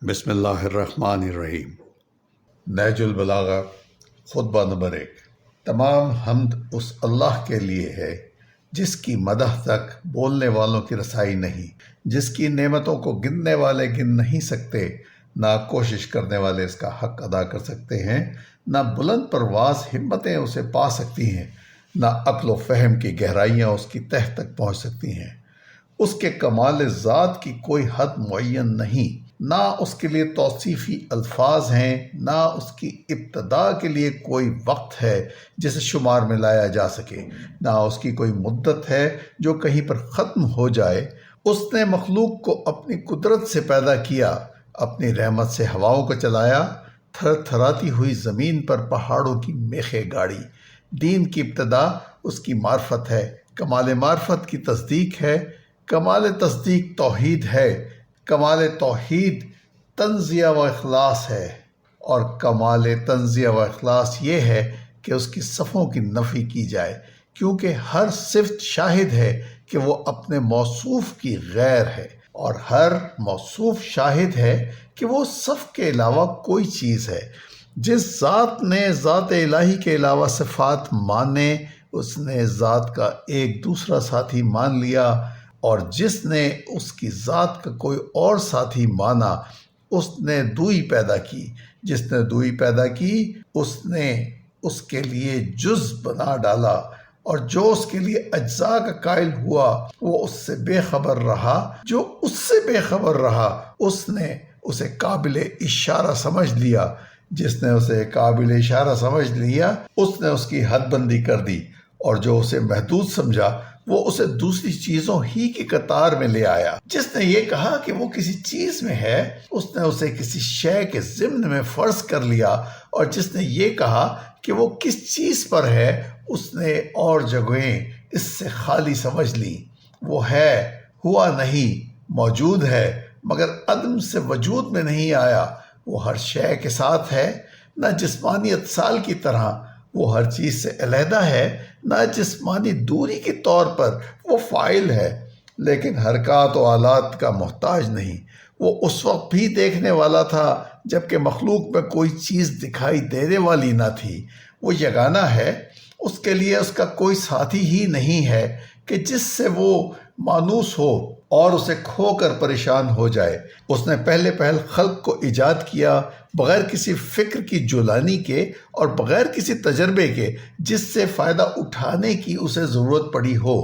بسم اللہ الرحمن الرحیم۔ نہج البلاغہ خطبہ نمبر 1۔ تمام حمد اس اللہ کے لیے ہے جس کی مدح تک بولنے والوں کی رسائی نہیں، جس کی نعمتوں کو گننے والے گن نہیں سکتے، نہ کوشش کرنے والے اس کا حق ادا کر سکتے ہیں، نہ بلند پرواز ہمتیں اسے پا سکتی ہیں، نہ عقل و فہم کی گہرائیاں اس کی تہ تک پہنچ سکتی ہیں۔ اس کے کمال ذات کی کوئی حد معین نہیں، نہ اس کے لیے توصیفی الفاظ ہیں، نہ اس کی ابتدا کے لیے کوئی وقت ہے جسے شمار میں لایا جا سکے، نہ اس کی کوئی مدت ہے جو کہیں پر ختم ہو جائے۔ اس نے مخلوق کو اپنی قدرت سے پیدا کیا، اپنی رحمت سے ہواؤں کو چلایا، تھر تھراتی ہوئی زمین پر پہاڑوں کی میخیں گاڑی۔ دین کی ابتدا اس کی معرفت ہے، کمال معرفت کی تصدیق ہے، کمال تصدیق توحید ہے، کمال توحید تنزیہ و اخلاص ہے، اور کمال تنزیہ و اخلاص یہ ہے کہ اس کی صفوں کی نفی کی جائے، کیونکہ ہر صفت شاہد ہے کہ وہ اپنے موصوف کی غیر ہے، اور ہر موصوف شاہد ہے کہ وہ صف کے علاوہ کوئی چیز ہے۔ جس ذات نے ذات الہی کے علاوہ صفات مانے، اس نے ذات کا ایک دوسرا ساتھی مان لیا، اور جس نے اس کی ذات کا کوئی اور ساتھی مانا، اس نے دوئی پیدا کی۔ جس نے دوئی پیدا کی، اس نے اس کے لیے جز بنا ڈالا، اور جو اس کے لیے اجزاء کا قائل ہوا وہ اس سے بے خبر رہا، جو اس سے بے خبر رہا اس نے اسے قابل اشارہ سمجھ لیا۔ جس نے اسے قابل اشارہ سمجھ لیا اس نے اس کی حد بندی کر دی، اور جو اسے محدود سمجھا وہ اسے دوسری چیزوں ہی کی قطار میں لے آیا۔ جس نے یہ کہا کہ وہ کسی چیز میں ہے، اس نے اسے کسی شے کے ضمن میں فرض کر لیا، اور جس نے یہ کہا کہ وہ کس چیز پر ہے، اس نے اور جگہیں اس سے خالی سمجھ لی۔ وہ ہے، ہوا نہیں، موجود ہے، مگر عدم سے وجود میں نہیں آیا۔ وہ ہر شے کے ساتھ ہے، نہ جسمانی اتصال کی طرح وہ ہر چیز سے علیحدہ ہے، نہ جسمانی دوری کے طور پر وہ فاعل ہے، لیکن حرکات و آلات کا محتاج نہیں۔ وہ اس وقت بھی دیکھنے والا تھا جبکہ مخلوق میں کوئی چیز دکھائی دینے والی نہ تھی۔ وہ یگانہ ہے، اس کے لیے اس کا کوئی ساتھی ہی نہیں ہے کہ جس سے وہ مانوس ہو اور اسے کھو کر پریشان ہو جائے۔ اس نے پہلے پہل خلق کو ایجاد کیا بغیر کسی فکر کی جولانی کے اور بغیر کسی تجربے کے جس سے فائدہ اٹھانے کی اسے ضرورت پڑی ہو۔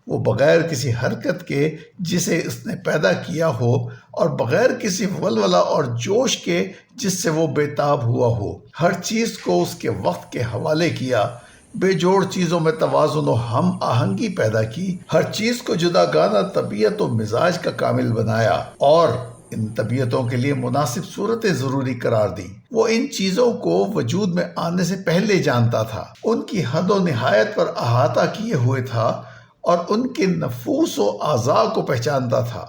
وہ بغیر کسی حرکت کے جسے اس نے پیدا کیا ہو، اور بغیر کسی ولولہ اور جوش کے جس سے وہ بےتاب ہوا ہو۔ ہر چیز کو اس کے وقت کے حوالے کیا، بے جوڑ چیزوں میں توازن و ہم آہنگی پیدا کی، ہر چیز کو جداگانہ طبیعت و مزاج کا کامل بنایا، اور ان طبیعتوں کے لیے مناسب صورتیں ضروری قرار دی۔ وہ ان چیزوں کو وجود میں آنے سے پہلے جانتا تھا، ان کی حد و نہایت پر احاطہ کیے ہوئے تھا، اور ان کے نفوس و اعضاء کو پہچانتا تھا۔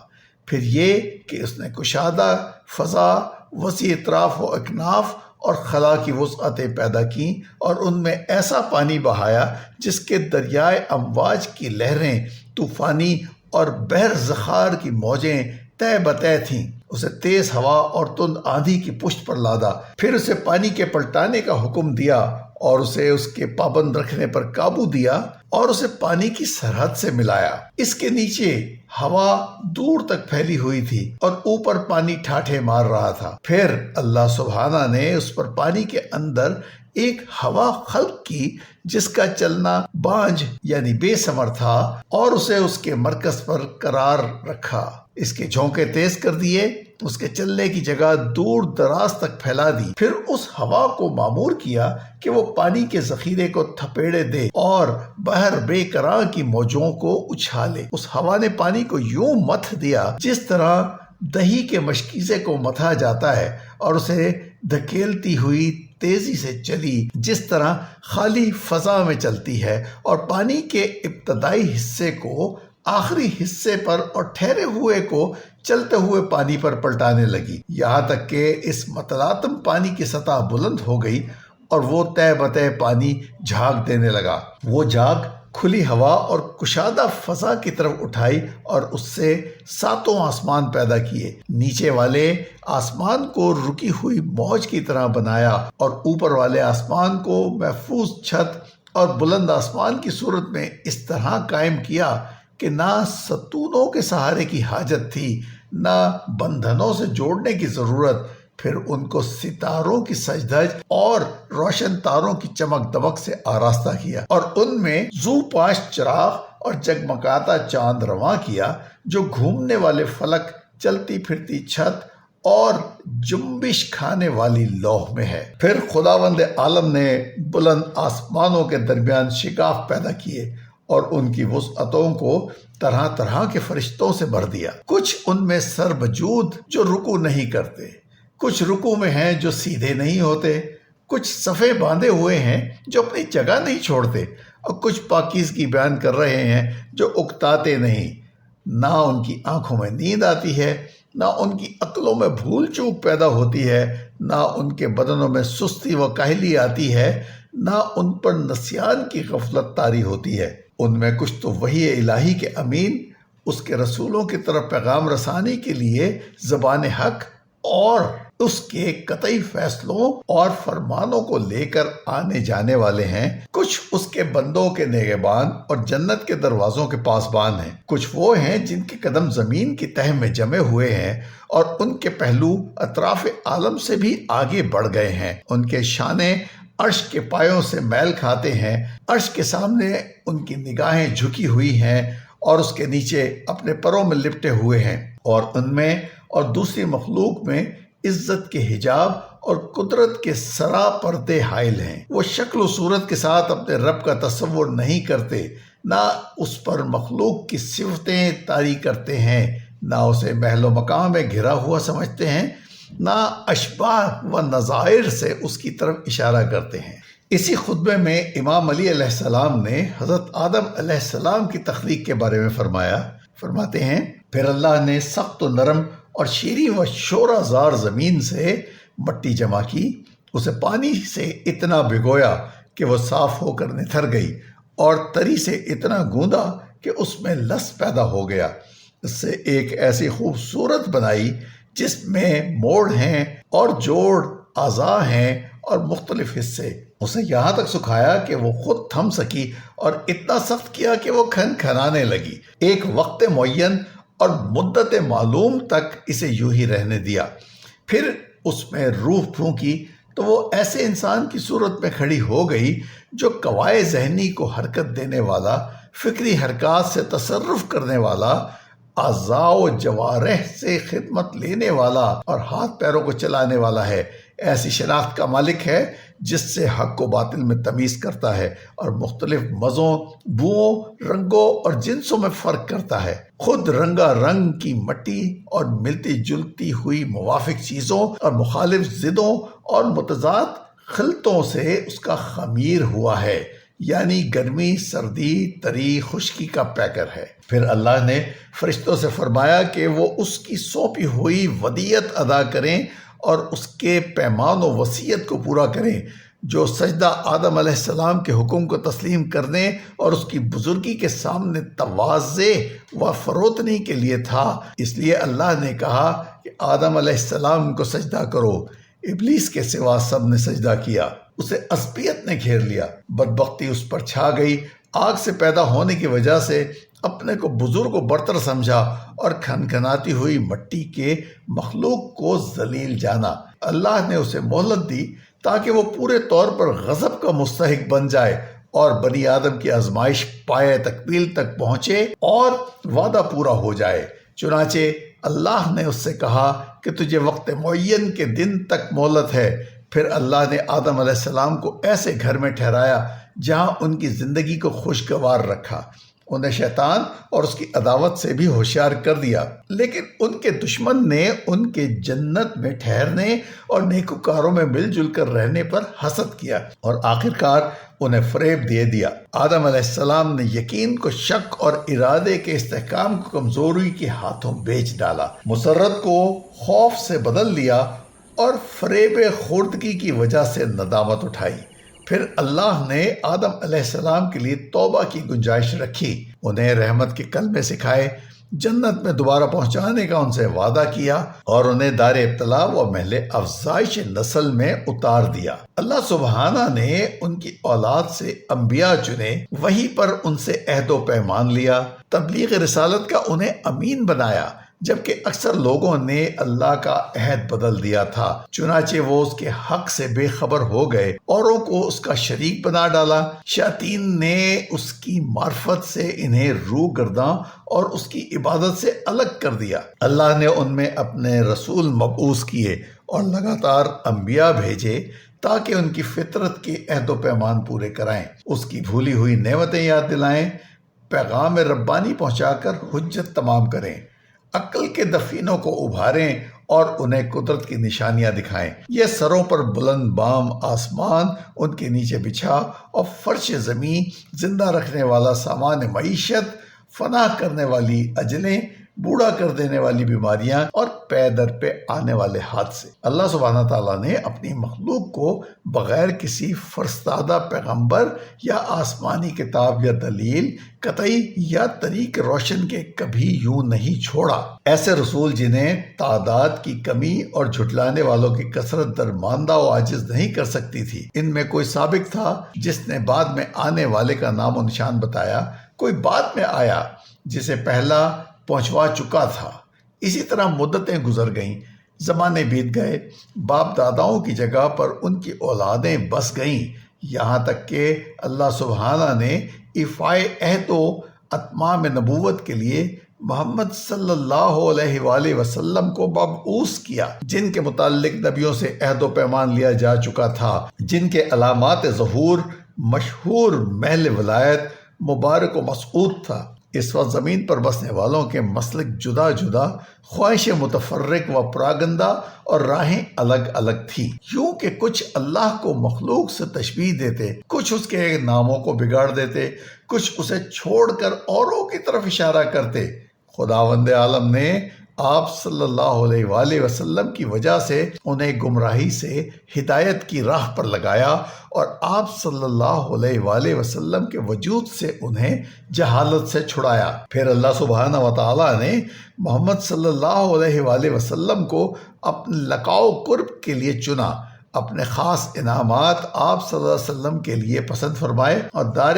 پھر یہ کہ اس نے کشادہ فضا، وسیع اطراف و اکناف اور خلا کی وسعتیں پیدا کیں، اور ان میں ایسا پانی بہایا جس کے دریائے امواج کی لہریں طوفانی اور بحر زخار کی موجیں تہ بتہ تھیں۔ اسے تیز ہوا اور تند آندھی کی پشت پر لادا، پھر اسے پانی کے پلٹانے کا حکم دیا، اور اسے اس کے پابند رکھنے پر قابو دیا، اور اسے پانی کی سرحد سے ملایا۔ اس کے نیچے ہوا دور تک پھیلی ہوئی تھی، اور اوپر پانی ٹھاٹھے مار رہا تھا۔ پھر اللہ سبحانہ نے اس پر پانی کے اندر ایک ہوا خلق کی جس کا چلنا بانجھ یعنی بے ثمر تھا، اور اسے اس کے مرکز پر قرار رکھا۔ اس کے جھونکے تیز کر دیے، اس کے چلنے کی جگہ دور دراز تک پھیلا دی۔ پھر اس ہوا کو مامور کیا کہ وہ پانی کے ذخیرے کو تھپیڑے دے اور بحر بے قرار کی موجوں کو اچھالے۔ اس ہوا نے پانی کو یوں متھ دیا جس طرح دہی کے مشکیزے کو متھا جاتا ہے، اور اسے دھکیلتی ہوئی تیزی سے چلی جس طرح خالی فضا میں چلتی ہے، اور پانی کے ابتدائی حصے کو آخری حصے پر اور ٹھہرے ہوئے کو چلتے ہوئے پانی پر پلٹانے لگی، یہاں تک کہ اس متلاطم پانی کی سطح بلند ہو گئی، اور وہ تہ بتہ پانی جھاگ دینے لگا۔ وہ جھاگ کھلی ہوا اور کشادہ فضا کی طرف اٹھائی اور اس سے 7 آسمان پیدا کیے۔ نیچے والے آسمان کو رکی ہوئی موج کی طرح بنایا اور اوپر والے آسمان کو محفوظ چھت اور بلند آسمان کی صورت میں اس طرح قائم کیا کہ نہ ستونوں کے سہارے کی حاجت تھی، نہ بندھنوں سے جوڑنے کی ضرورت۔ پھر ان کو ستاروں کی سجدھج اور روشن تاروں کی چمک دمک سے آراستہ کیا اور ان میں زو پاش چراغ اور جگمگاتا چاند رواں کیا جو گھومنے والے فلک، چلتی پھرتی چھت اور جنبش کھانے والی لوح میں ہے۔ پھر خداوند عالم نے بلند آسمانوں کے درمیان شگاف پیدا کیے اور ان کی وسعتوں کو طرح طرح کے فرشتوں سے بھر دیا۔ کچھ ان میں سر بجود جو رکوع نہیں کرتے، کچھ رکوع میں ہیں جو سیدھے نہیں ہوتے، کچھ صفے باندھے ہوئے ہیں جو اپنی جگہ نہیں چھوڑتے، اور کچھ پاکیزگی بیان کر رہے ہیں جو اکتاتے نہیں۔ نہ ان کی آنکھوں میں نیند آتی ہے، نہ ان کی عقلوں میں بھول چوک پیدا ہوتی ہے، نہ ان کے بدنوں میں سستی و کاہلی آتی ہے، نہ ان پر نسیان کی غفلت طاری ہوتی ہے۔ ان میں کچھ تو وحی الہی کے امین، اس کے رسولوں کی طرف پیغام رسانی کے لیے زبان حق اور اس کے قطعی فیصلوں اور فرمانوں کو لے کر آنے جانے والے ہیں، کچھ اس کے بندوں کے نگہبان اور جنت کے دروازوں کے پاسبان ہیں، کچھ وہ ہیں جن کے قدم زمین کی تہ میں جمے ہوئے ہیں اور ان کے پہلو اطراف عالم سے بھی آگے بڑھ گئے ہیں۔ ان کے شانے عرش کے پایوں سے میل کھاتے ہیں، عرش کے سامنے ان کی نگاہیں جھکی ہوئی ہیں اور اس کے نیچے اپنے پروں میں لپٹے ہوئے ہیں، اور ان میں اور دوسری مخلوق میں عزت کے حجاب اور قدرت کے سرا پردے حائل ہیں۔ وہ شکل و صورت کے ساتھ اپنے رب کا تصور نہیں کرتے، نہ اس پر مخلوق کی صفتیں طاری کرتے ہیں، نہ اسے محل و مقام میں گھرا ہوا سمجھتے ہیں، نہ اشباہ و نظائر سے اس کی طرف اشارہ کرتے ہیں۔ اسی خطبے میں امام علی علیہ السلام نے حضرت آدم علیہ السلام کی تخلیق کے بارے میں فرماتے ہیں، پھر اللہ نے سخت و نرم اور شیریں و شورہ زار زمین سے مٹی جمع کی، اسے پانی سے اتنا بھگویا کہ وہ صاف ہو کر نتھر گئی، اور تری سے اتنا گوندا کہ اس میں لس پیدا ہو گیا۔ اس سے ایک ایسی خوبصورت بنائی جس میں موڑ ہیں اور جوڑ اعضاء ہیں اور مختلف حصے۔ اسے یہاں تک سکھایا کہ وہ خود تھم سکی اور اتنا سخت کیا کہ وہ کھنکھنانے لگی۔ ایک وقت معین اور مدت معلوم تک اسے یوں ہی رہنے دیا، پھر اس میں روح پھونکی تو وہ ایسے انسان کی صورت میں کھڑی ہو گئی جو قوائے ذہنی کو حرکت دینے والا، فکری حرکات سے تصرف کرنے والا، اعضاء و جوارح سے خدمت لینے والا اور ہاتھ پیروں کو چلانے والا ہے۔ ایسی شناخت کا مالک ہے جس سے حق و باطل میں تمیز کرتا ہے اور مختلف مزوں، بوؤں، رنگوں اور جنسوں میں فرق کرتا ہے۔ خود رنگا رنگ کی مٹی اور ملتی جلتی ہوئی موافق چیزوں اور مخالف ضدوں اور متضاد خلطوں سے اس کا خمیر ہوا ہے، یعنی گرمی، سردی، تری، خشکی کا پیکر ہے۔ پھر اللہ نے فرشتوں سے فرمایا کہ وہ اس کی سونپی ہوئی ودیعت ادا کریں اور اس کے پیمان و وصیت کو پورا کریں، جو سجدہ آدم علیہ السلام کے حکم کو تسلیم کرنے اور اس کی بزرگی کے سامنے تواضع و فروتنی کے لیے تھا۔ اس لیے اللہ نے کہا کہ آدم علیہ السلام کو سجدہ کرو۔ ابلیس کے سوا سب نے سجدہ کیا، اسے عصبیت نے گھیر لیا، بدبختی اس پر چھا گئی۔ آگ سے پیدا ہونے کی وجہ سے اپنے کو بزرگ و برتر سمجھا اور کھنکھناتی ہوئی مٹی کے مخلوق کو ذلیل جانا۔ اللہ نے اسے مہلت دی تاکہ وہ پورے طور پر غضب کا مستحق بن جائے اور بنی آدم کی آزمائش پائے تکمیل تک پہنچے اور وعدہ پورا ہو جائے۔ چنانچہ اللہ نے اس سے کہا کہ تجھے وقت معین کے دن تک مہلت ہے۔ پھر اللہ نے آدم علیہ السلام کو ایسے گھر میں ٹھہرایا جہاں ان کی زندگی کو خوشگوار رکھا۔ انہیں شیطان اور اس کی عداوت سے بھی ہوشیار کر دیا، لیکن ان کے دشمن نے ان کے جنت میں ٹھہرنے اور نیکوکاروں میں مل جل کر رہنے پر حسد کیا اور آخرکار انہیں فریب دے دیا۔ آدم علیہ السلام نے یقین کو شک اور ارادے کے استحکام کو کمزوری کے ہاتھوں بیچ ڈالا، مسرت کو خوف سے بدل لیا اور فریب خوردگی کی وجہ سے ندامت اٹھائی۔ پھر اللہ نے آدم علیہ السلام کے لیے توبہ کی گنجائش رکھی، انہیں رحمت کے کلمے سکھائے، جنت میں دوبارہ پہنچانے کا ان سے وعدہ کیا اور انہیں دار ابتلا و محل افزائش نسل میں اتار دیا۔ اللہ سبحانہ نے ان کی اولاد سے انبیاء چنے، وہی پر ان سے عہد و پیمان لیا، تبلیغ رسالت کا انہیں امین بنایا، جبکہ اکثر لوگوں نے اللہ کا عہد بدل دیا تھا، چنانچہ وہ اس کے حق سے بے خبر ہو گئے، اوروں کو اس کا شریک بنا ڈالا۔ شیاطین نے اس کی معرفت سے انہیں روگرداں اور اس کی عبادت سے الگ کر دیا۔ اللہ نے ان میں اپنے رسول مبعوث کیے اور لگاتار انبیاء بھیجے تاکہ ان کی فطرت کے عہد و پیمان پورے کرائیں، اس کی بھولی ہوئی نعمتیں یاد دلائیں، پیغام ربانی پہنچا کر حجت تمام کریں، عقل کے دفینوں کو ابھاریں اور انہیں قدرت کی نشانیاں دکھائیں۔ یہ سروں پر بلند بام آسمان، ان کے نیچے بچھا اور فرش زمین، زندہ رکھنے والا سامان معیشت، فنا کرنے والی اجلیں، بوڑھا کر دینے والی بیماریاں اور پے در پہ آنے والے حادثے۔ اللہ سبحانہ تعالیٰ نے اپنی مخلوق کو بغیر کسی فرستادہ پیغمبر یا آسمانی کتاب یا دلیل قطعی یا طریق روشن کے کبھی یوں نہیں چھوڑا۔ ایسے رسول جنہیں تعداد کی کمی اور جھٹلانے والوں کی کثرت درماندہ و عاجز نہیں کر سکتی تھی۔ ان میں کوئی سابق تھا جس نے بعد میں آنے والے کا نام و نشان بتایا، کوئی بعد میں آیا جسے پہلا پہنچوا چکا تھا۔ اسی طرح مدتیں گزر گئیں، زمانے بیت گئے، باپ داداؤں کی جگہ پر ان کی اولادیں بس گئیں، یہاں تک کہ اللہ سبحانہ نے ایفائے عہد و اتمام نبوت کے لیے محمد صلی اللہ علیہ وآلہ وسلم کو مبعوث کیا، جن کے متعلق نبیوں سے عہد و پیمان لیا جا چکا تھا، جن کے علامات ظہور مشہور محل ولایت مبارک و مسعود تھا۔ اس وقت زمین پر بسنے والوں کے مسلک جدا جدا، خواہش متفرق و پراگندہ اور راہیں الگ الگ تھی، یوں کہ کچھ اللہ کو مخلوق سے تشبیہ دیتے، کچھ اس کے ناموں کو بگاڑ دیتے، کچھ اسے چھوڑ کر اوروں کی طرف اشارہ کرتے۔ خداوند عالم نے آپ صلی اللہ علیہ وآلہ وسلم کی وجہ سے انہیں گمراہی سے ہدایت کی راہ پر لگایا اور آپ صلی اللہ علیہ وآلہ وسلم کے وجود سے انہیں جہالت سے چھڑایا۔ پھر اللہ سبحانہ و تعالیٰ نے محمد صلی اللہ علیہ وآلہ وسلم کو اپنے لقاء و قرب کے لیے چنا، اپنے خاص انعامات آپ صلی اللہ علیہ وسلم کے لیے پسند فرمائے اور دار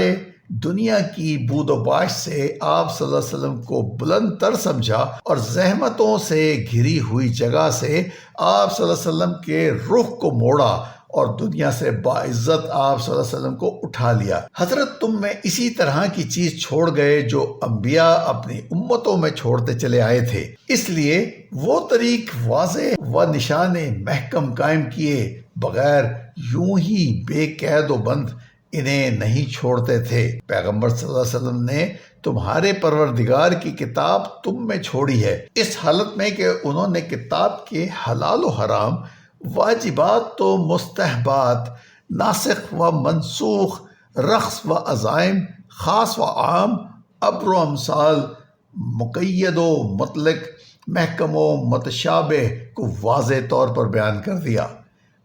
دنیا کی بود و باش سے آپ صلی اللہ علیہ وسلم کو بلند تر سمجھا اور زحمتوں سے گھری ہوئی جگہ سے آپ صلی اللہ علیہ وسلم کے رخ کو موڑا اور دنیا سے باعزت آپ صلی اللہ علیہ وسلم کو اٹھا لیا۔ حضرت تم میں اسی طرح کی چیز چھوڑ گئے جو انبیاء اپنی امتوں میں چھوڑتے چلے آئے تھے، اس لیے وہ طریق واضح و نشانے محکم قائم کیے بغیر یوں ہی بے قید و بند انہیں نہیں چھوڑتے تھے۔ پیغمبر صلی اللہ علیہ وسلم نے تمہارے پروردگار کی کتاب تم میں چھوڑی ہے، اس حالت میں کہ انہوں نے کتاب کے حلال و حرام، واجبات و مستحبات، ناسخ و منسوخ، رخص و عزائم، خاص و عام، ابر و امثال، مقید و مطلق، محکم و متشابہ کو واضح طور پر بیان کر دیا،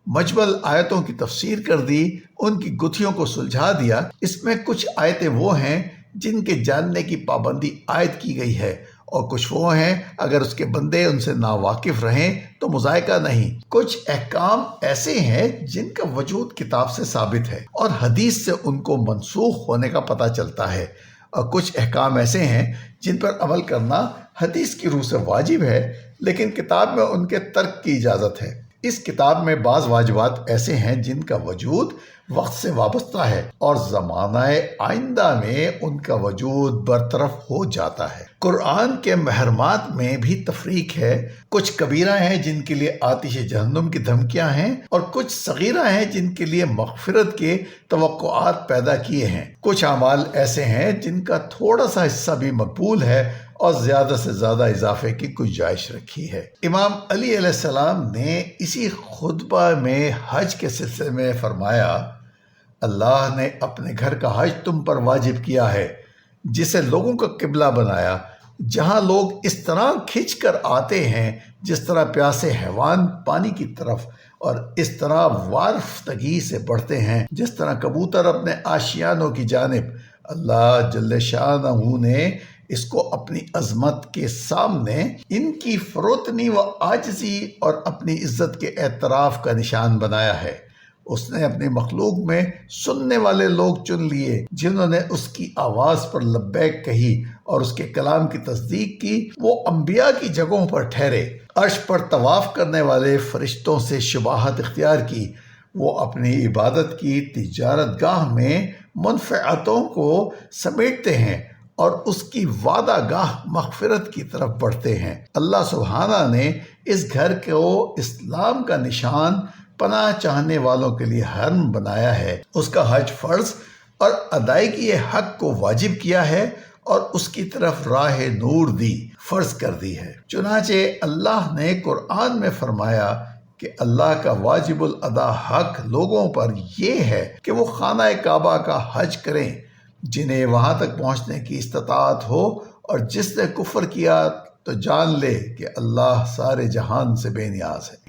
مجمل آیتوں کی تفسیر کر دی، ان کی گتھیوں کو سلجھا دیا۔ اس میں کچھ آیتیں وہ ہیں جن کے جاننے کی پابندی عائد کی گئی ہے اور کچھ وہ ہیں اگر اس کے بندے ان سے ناواقف رہیں تو مذائقہ نہیں۔ کچھ احکام ایسے ہیں جن کا وجود کتاب سے ثابت ہے اور حدیث سے ان کو منسوخ ہونے کا پتہ چلتا ہے، اور کچھ احکام ایسے ہیں جن پر عمل کرنا حدیث کی روح سے واجب ہے لیکن کتاب میں ان کے ترک کی اجازت ہے۔ اس کتاب میں بعض واجبات ایسے ہیں جن کا وجود وقت سے وابستہ ہے اور زمانہ آئندہ میں ان کا وجود برطرف ہو جاتا ہے۔ قرآن کے محرمات میں بھی تفریق ہے، کچھ کبیرہ ہیں جن کے لیے آتش جہنم کی دھمکیاں ہیں اور کچھ صغیرہ ہیں جن کے لیے مغفرت کے توقعات پیدا کیے ہیں۔ کچھ اعمال ایسے ہیں جن کا تھوڑا سا حصہ بھی مقبول ہے اور زیادہ سے زیادہ اضافے کی گنجائش رکھی ہے۔ امام علی علیہ السلام نے اسی خطبہ میں حج کے سلسلے میں فرمایا، اللہ نے اپنے گھر کا حج تم پر واجب کیا ہے، جسے لوگوں کا قبلہ بنایا جہاں لوگ اس طرح کھنچ کر آتے ہیں جس طرح پیاسے حیوان پانی کی طرف، اور اس طرح وارفتگی سے بڑھتے ہیں جس طرح کبوتر اپنے آشیانوں کی جانب۔ اللہ جل شانہ نے اس کو اپنی عظمت کے سامنے ان کی فروتنی و عاجزی اور اپنی عزت کے اعتراف کا نشان بنایا ہے۔ اس نے اپنی مخلوق میں سننے والے لوگ چن لیے جنہوں نے اس کی آواز پر لبیک کہی اور اس کے کلام کی تصدیق کی۔ وہ انبیاء کی جگہوں پر ٹھہرے، عرش پر طواف کرنے والے فرشتوں سے شباہت اختیار کی۔ وہ اپنی عبادت کی تجارت گاہ میں منفعتوں کو سمیٹتے ہیں اور اس کی وعدہ گاہ مغفرت کی طرف بڑھتے ہیں۔ اللہ سبحانہ نے اس گھر کو اسلام کا نشان پناہ چاہنے والوں کے لیے حرم بنایا ہے۔ اس کا حج فرض اور ادائیگی حق کو واجب کیا ہے اور اس کی طرف راہ نور دی، فرض کر دی ہے۔ چنانچہ اللہ نے قرآن میں فرمایا کہ اللہ کا واجب الادا حق لوگوں پر یہ ہے کہ وہ خانہ کعبہ کا حج کریں جنہیں وہاں تک پہنچنے کی استطاعت ہو، اور جس نے کفر کیا تو جان لے کہ اللہ سارے جہان سے بے نیاز ہے۔